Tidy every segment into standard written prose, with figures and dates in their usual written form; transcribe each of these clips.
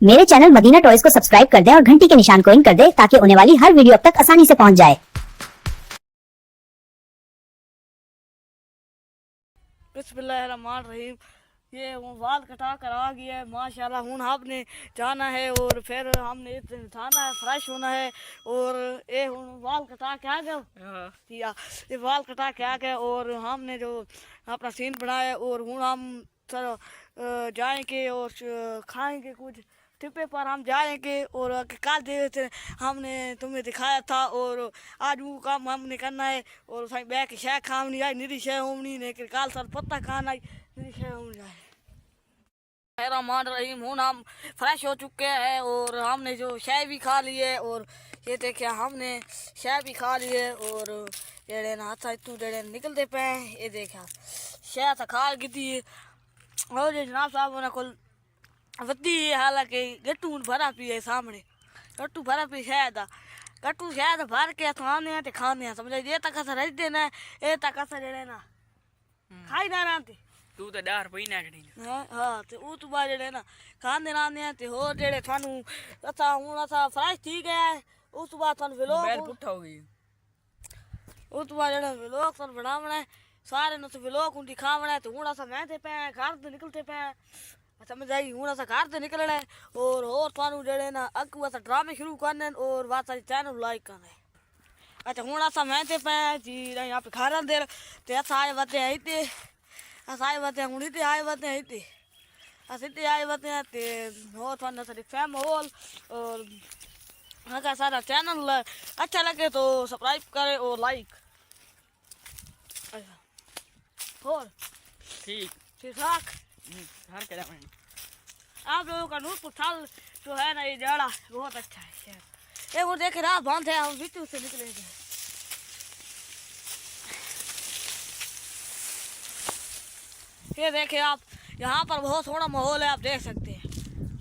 मेरे channel Medina toys को subscribe कर दें और घंटी के निशान को इन कर दें ताकि होने वाली हर वीडियो अब तक आसानी से पहुंच जाए। बिस्मिल्लाहिर्रहमानिर्रहीम। ये वो बाल कटा कर आ गया है माशाल्लाह। हूँ आपने जाना है और फिर हमने थाना है, फ्रेश होना है। और ये हूँ बाल कटा के आ गए, ये बाल कटा के आ गए और हमने जो अपना सीन बनाया और हूँ हम सर जाएंगे और खाएंगे कुछ टिप्पे पर हम जाएंगे। और कल जैसे हमने तुम्हें दिखाया था और आज वो काम हमने करना है। और साईं बैग शह खावनी आई निरी शह होनी ने कल सर पत्ता खाना आई निरी शह होनी आई। रहमान रहीम। हूँ हम फ्रेश हो चुके हैं और हमने जो शह भी खा ली है। और ये देखिए हमने शह भी खा ली है और जेड़े ना हाथ इतू जेड़े निकलते पे ये देखा शह तो खा गी। और ये जनाब साहब उन्हें को वधी है, हालांकि गट्टू भरा पी है सामने गट्टू भरा पी शायद गट्टू शायद भर के खाने ते खाने समझे। ये तक असर रह देना ये तक असर जेड़े ना खाई ना नाते तू तो डार पई ना खड़ी हाँ ते ऊ तू बाद जेड़े ना खाने नाने ते होर जेड़े थानू असा हुन असा फ्रेश ठीक है। उस बाद थानू व्लॉग बैल पुट्ठा हो गई उस बाद जेड़ा व्लॉग थानू बनावना है सारे न व्लॉग उन दिखावना है। तो हुन असा मैं ते पे घर तो निकलते पे समझ आई। हूँ असा घर से निकलना है और थानू जेड़े ना अगू असा ड्रामे शुरू करने और बात चैनल लाइक करना है। अच्छा हूँ असा मैं ते पे जी यहाँ पे घर अंदर ते असा आए बातें आई ते अस आए बातें हूँ इतने आए बातें आई ते अस इतने आए बातें ते हो थानू असा फैम होल और अगर सारा चैनल अच्छा लगे तो सब्सक्राइब करे और लाइक और ठीक ठीक ठाक। हर करा मैं आप लोगों का नूरपुर थाल जो है ना ये जड़ा बहुत अच्छा है शहर। ये वो देखे राह बांध है हम बीच से निकलेंगे। ये देखे आप यहाँ पर बहुत सोना माहौल है आप देख सकते हैं।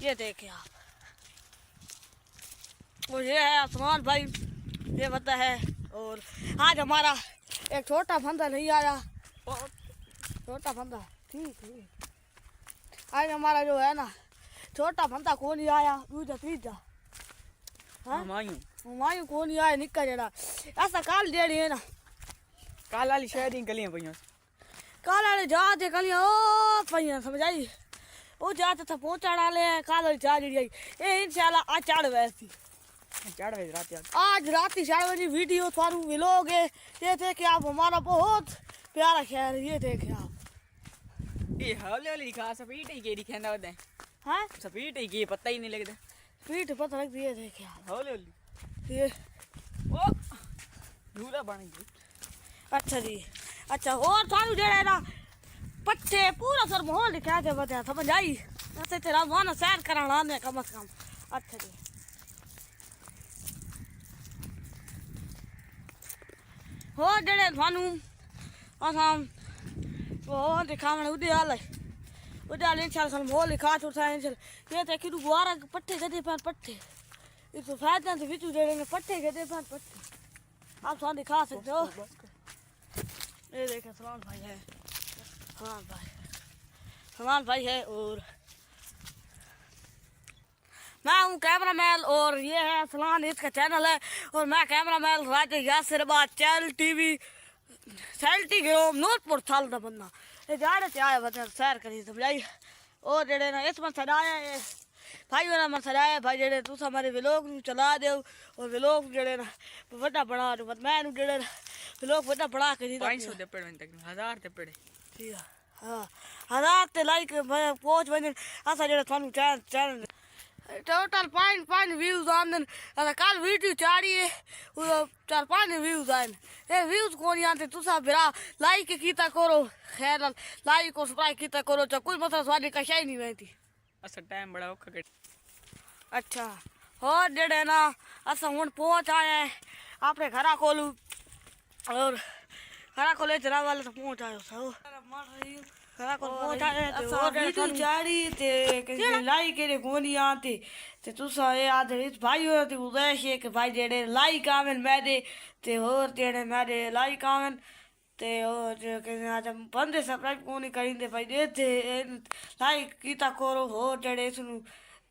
ये देखे आप और ये है आसमान भाई ये पता है। और आज हमारा एक छोटा फंदा नहीं आया छोटा फंदा ठीक ठीक आज हमारा जो है ना छोटा फंदा को नहीं आया दूजा तीजा मायू को नहीं आया निक्का जरा ऐसा काल दे रही है ना काल वाली शायद ही गलियां पईयां काल वाले जाते कलियां ओ पईयां समझ आई। वो जाते था पहुंचा डाले काल वाली चार जड़ी आई ये इंशाल्लाह आज चढ़ वैसी चढ़ वे रात आज रात 4 बजे वीडियो थारू मिलोगे। ये देखे आप हमारा बहुत प्यारा शहर ये देखे आप ये हौले वाली दिखा सपीट ही के दिखांदा होता है हाँ सपीट ही के पता ही नहीं लगता पीठ पता लग दिए देखे आप हौले वाली ये ओ झूला बन गई। अच्छा जी अच्छा और थारू जेड़े ना पट्टे पूरा सर माहौल दिखा के बता समझ आई ऐसे तेरा मन सैर कराना ने कम से कम। अच्छा जी हो जेड़े थानू असां वो दिखावण उदे आले इंशाल्लाह माहौल दिखा छुड़ता ये देखी तू गुआरा पट्टे गदे पर पट्टे इस फायदा से बिचू जेड़े ने पट्टे गदे पर पट्टे आप थान दिखा सकते हो। ये देखे सलमान भाई है सलमान भाई है और मैं हूँ कैमरा मैन और ये है सलमान इसका चैनल है। और मैं कैमरा मैन राजा यासिरबाद चैनल टीवी सैल्टी गयो नूरपुर थाल दा बंदा ये जाड़े से आया बता सैर करी समझाई। और जेड़े ना इस मसला आया भाई वाला मसला आया भाई जेड़े तुस हमारे व्लॉग नु चला दो और व्लॉग जेड़े ना बड़ा बना दो मैं जेड़े व्लॉग बड़ा बड़ा के 500 दे पेड़ तक 1000 ते पेड़ ठीक है हाँ 1000 ते लाइक पहुंच वने असा जेड़ा थानू चैनल टोटल 5 व्यूज आंदन असा कल वीडियो चाड़ी है 4-5 व्यूज आए ए व्यूज कोनी आते तुसा बिरा लाइक कीता करो खैर लाइक और सब्सक्राइब कीता करो तो कोई मसला सवाली का शाय नहीं रहती असा टाइम बड़ा औखा के अच्छा और जेड़े ना असा हुन पहुंच आए हैं अपने घरा कोलू और घरा कोले जरा वाले तो पहुंच आयो सो घरा को पहुंच आए तो वीडियो चाड़ी ते लाइक करे कोनी आते ते तुसा ए आदे इस भाई हो ते उदेश है कि भाई जेड़े लाइक आवन मेरे ते और जेड़े मेरे लाइक आवन ते और कहने आज बंदे सब्सक्राइब कोनी करिंदे भाई देते लाइक कीता करो और जेड़े इसनु